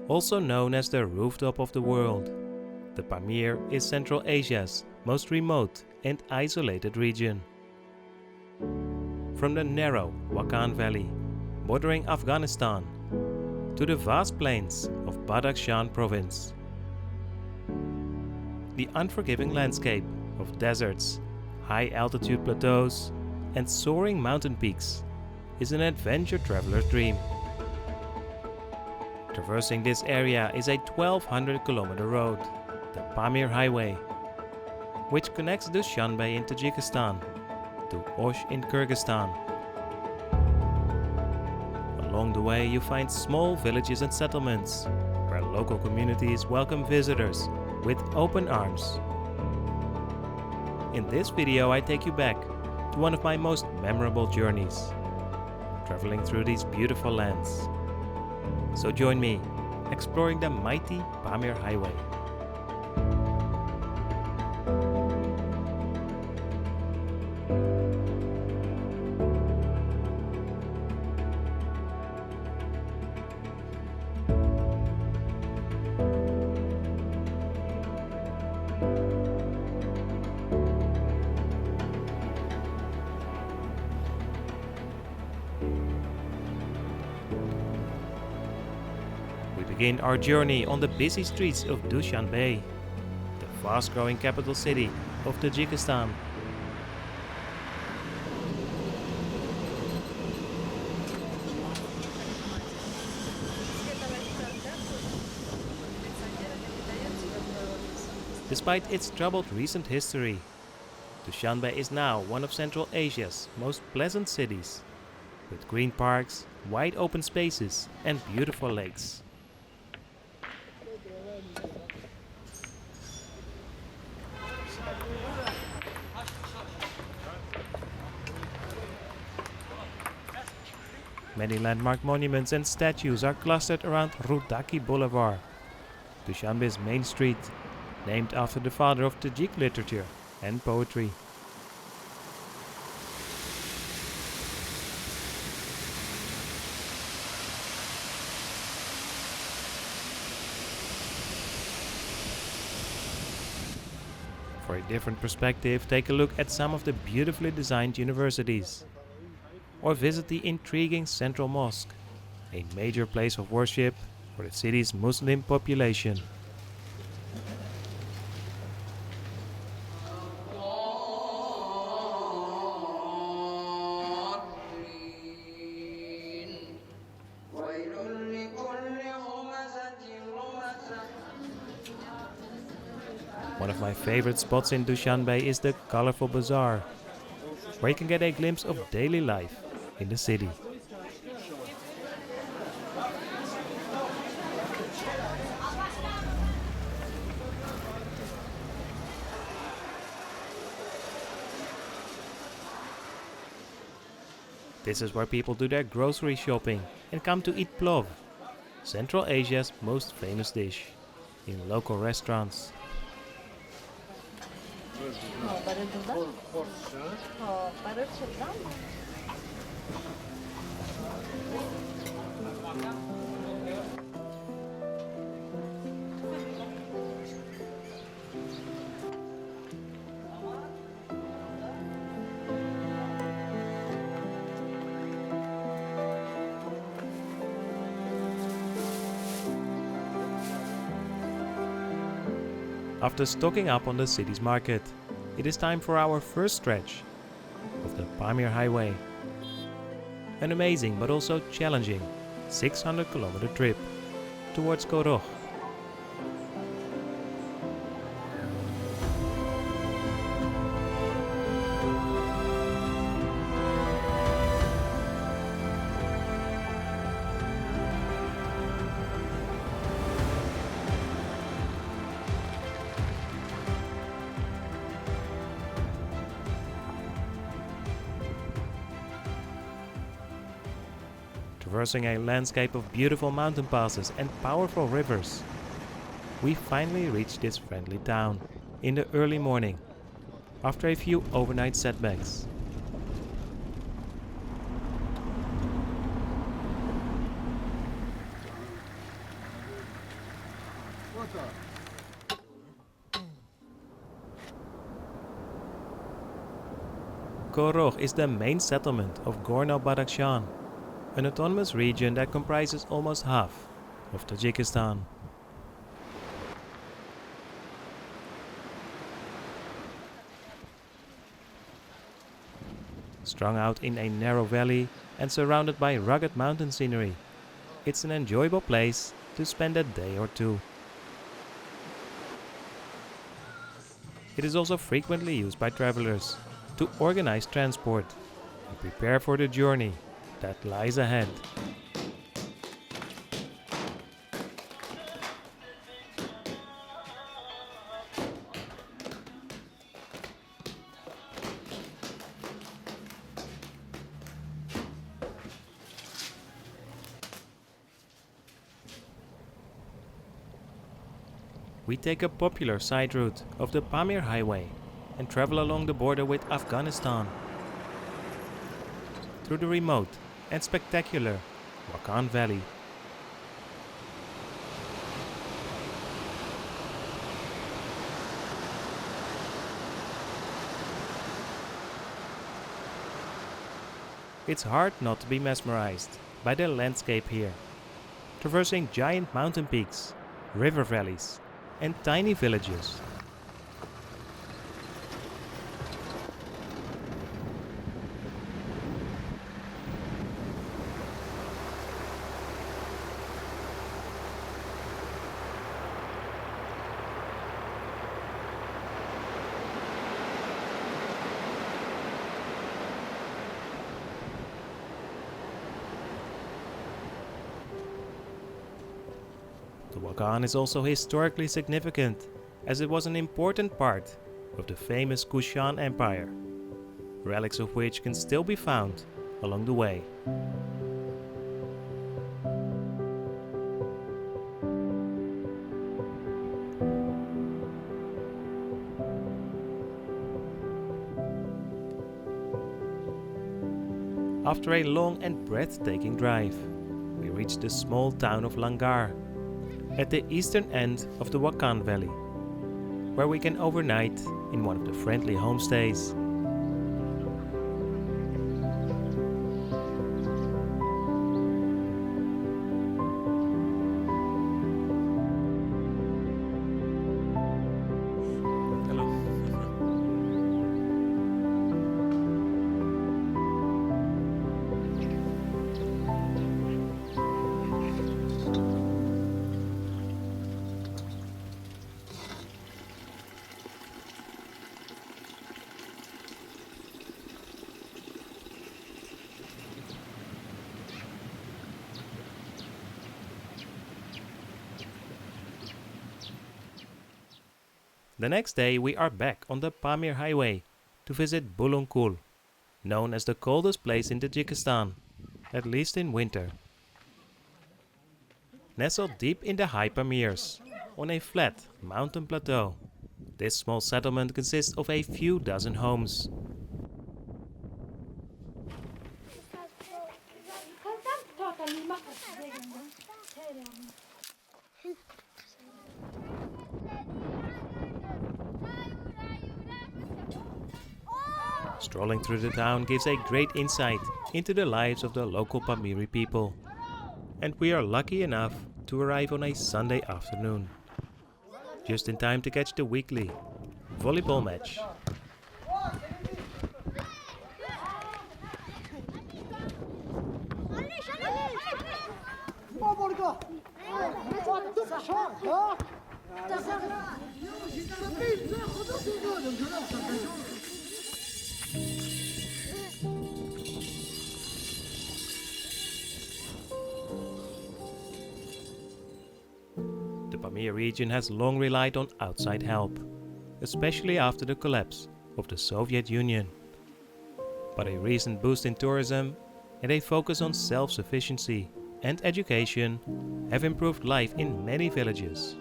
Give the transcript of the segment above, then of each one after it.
Also known as the rooftop of the world, the Pamir is Central Asia's most remote and isolated region. From the narrow Wakhan Valley, bordering Afghanistan, to the vast plains of Badakhshan province. The unforgiving landscape of deserts, high-altitude plateaus, and soaring mountain peaks is an adventure traveler's dream. Traversing this area is a 1,200-kilometer road, the Pamir Highway, which connects Dushanbe in Tajikistan to Osh in Kyrgyzstan. Along the way you find small villages and settlements, where local communities welcome visitors with open arms. In this video I take you back to one of my most memorable journeys, traveling through these beautiful lands. So join me, exploring the mighty Pamir Highway. Begin our journey on the busy streets of Dushanbe, the fast-growing capital city of Tajikistan. Despite its troubled recent history, Dushanbe is now one of Central Asia's most pleasant cities, with green parks, wide open spaces and beautiful lakes. Many landmark monuments and statues are clustered around Rudaki Boulevard, Dushanbe's main street, named after the father of Tajik literature and poetry. For a different perspective, take a look at some of the beautifully designed universities, or visit the intriguing Central Mosque, a major place of worship for the city's Muslim population. One of my favorite spots in Dushanbe is the colorful bazaar, where you can get a glimpse of daily life in the city. This is where people do their grocery shopping and come to eat plov, Central Asia's most famous dish, in local restaurants. After stocking up on the city's market, it is time for our first stretch of the Pamir Highway. An amazing but also challenging 600-kilometer trip towards Khorog. Traversing a landscape of beautiful mountain passes and powerful rivers, we finally reached this friendly town in the early morning, after a few overnight setbacks. Khorog is the main settlement of Gorno-Badakhshan, an autonomous region that comprises almost half of Tajikistan. Strung out in a narrow valley and surrounded by rugged mountain scenery, it's an enjoyable place to spend a day or two. It is also frequently used by travelers to organize transport and prepare for the journey that lies ahead. We take a popular side route of the Pamir Highway and travel along the border with Afghanistan through the remote and spectacular Wakhan Valley. It's hard not to be mesmerized by the landscape here, traversing giant mountain peaks, river valleys, and tiny villages. The Wakhan is also historically significant, as it was an important part of the famous Kushan Empire, relics of which can still be found along the way. After a long and breathtaking drive, we reach the small town of Langar, at the eastern end of the Wakhan Valley, where we can overnight in one of the friendly homestays. The next day we are back on the Pamir Highway to visit Bulunkul, known as the coldest place in Tajikistan, at least in winter. Nestled deep in the high Pamirs, on a flat mountain plateau, this small settlement consists of a few dozen homes. Strolling through the town gives a great insight into the lives of the local Pamiri people. And we are lucky enough to arrive on a Sunday afternoon, just in time to catch the weekly volleyball match. The Pamir region has long relied on outside help, especially after the collapse of the Soviet Union. But a recent boost in tourism and a focus on self-sufficiency and education have improved life in many villages.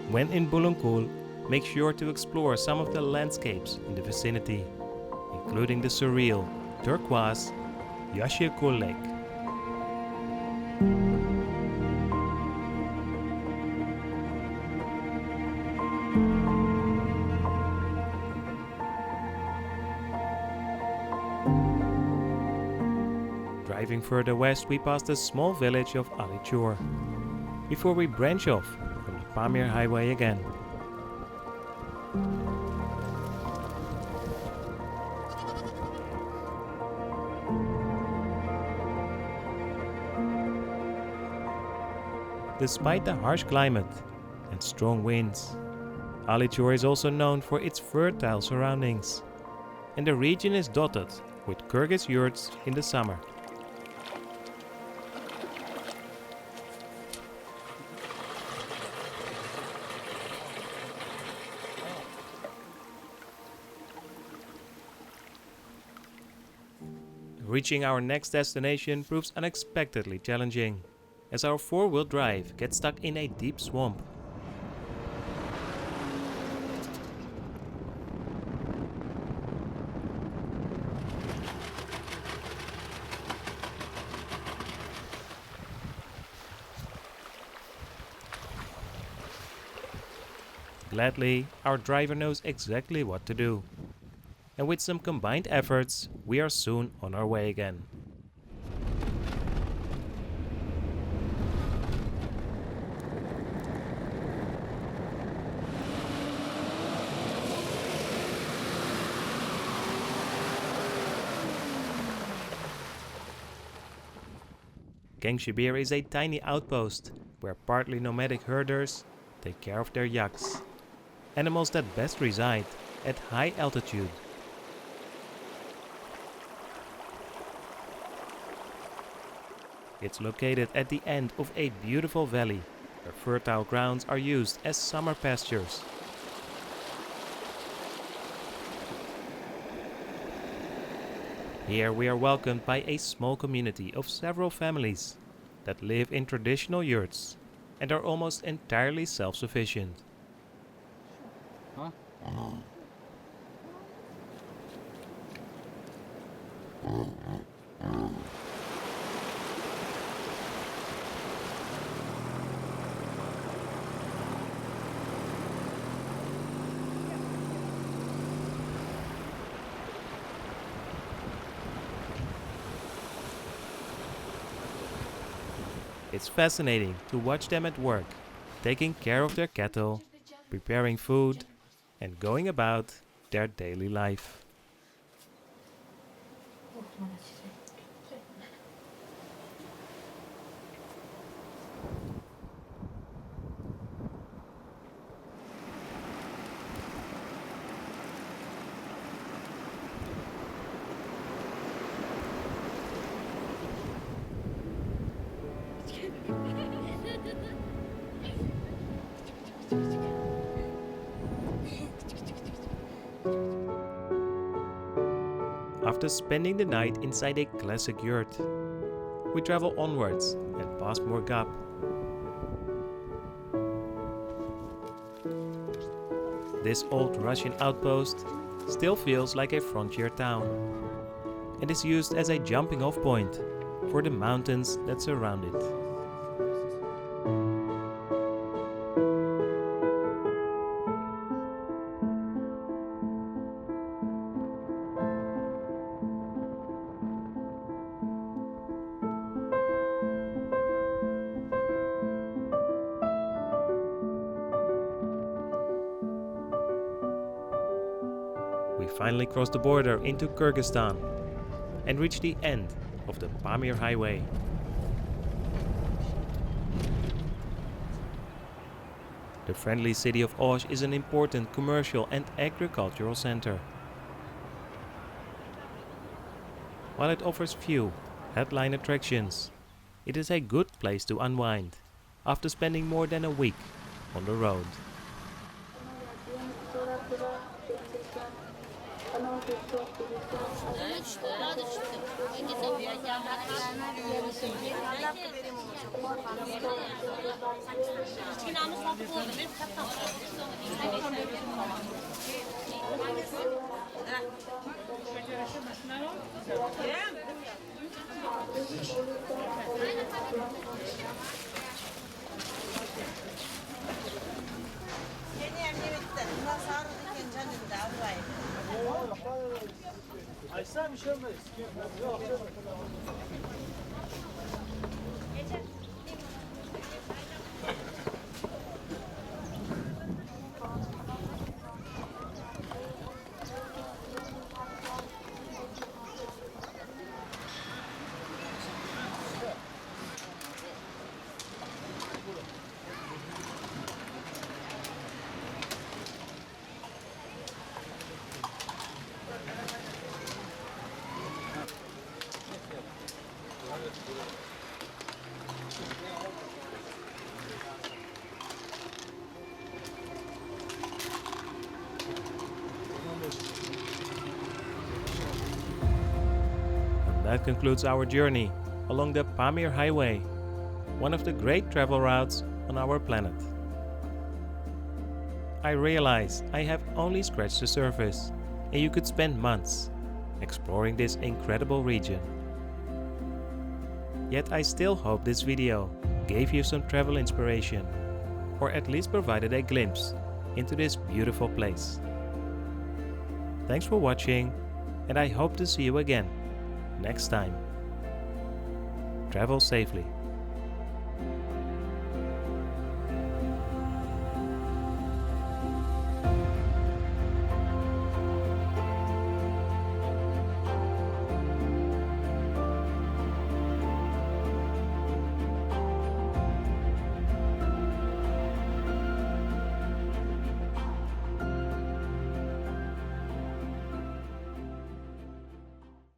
When in Bulunkul, make sure to explore some of the landscapes in the vicinity, including the surreal, turquoise Alichur Lake. Driving further west, we pass the small village of Alichur, before we branch off from the Pamir Highway again. Despite the harsh climate and strong winds, Alichur is also known for its fertile surroundings, and the region is dotted with Kyrgyz yurts in the summer. Reaching our next destination proves unexpectedly challenging, as our four-wheel drive gets stuck in a deep swamp. Gladly, our driver knows exactly what to do, and with some combined efforts, we are soon on our way again. Keng Shiber is a tiny outpost where partly nomadic herders take care of their yaks, animals that best reside at high altitude. It's located at the end of a beautiful valley, where fertile grounds are used as summer pastures. Here we are welcomed by a small community of several families that live in traditional yurts and are almost entirely self-sufficient. It's fascinating to watch them at work, taking care of their cattle, preparing food, and going about their daily life. After spending the night inside a classic yurt, we travel onwards and past Murghab. This old Russian outpost still feels like a frontier town and is used as a jumping-off point for the mountains that surround it. We finally cross the border into Kyrgyzstan and reach the end of the Pamir Highway. The friendly city of Osh is an important commercial and agricultural center. While it offers few headline attractions, it is a good place to unwind after spending more than a week on the road. That concludes our journey along the Pamir Highway, one of the great travel routes on our planet. I realize I have only scratched the surface, and you could spend months exploring this incredible region. Yet I still hope this video gave you some travel inspiration, or at least provided a glimpse into this beautiful place. Thanks for watching, and I hope to see you again next time. Travel safely.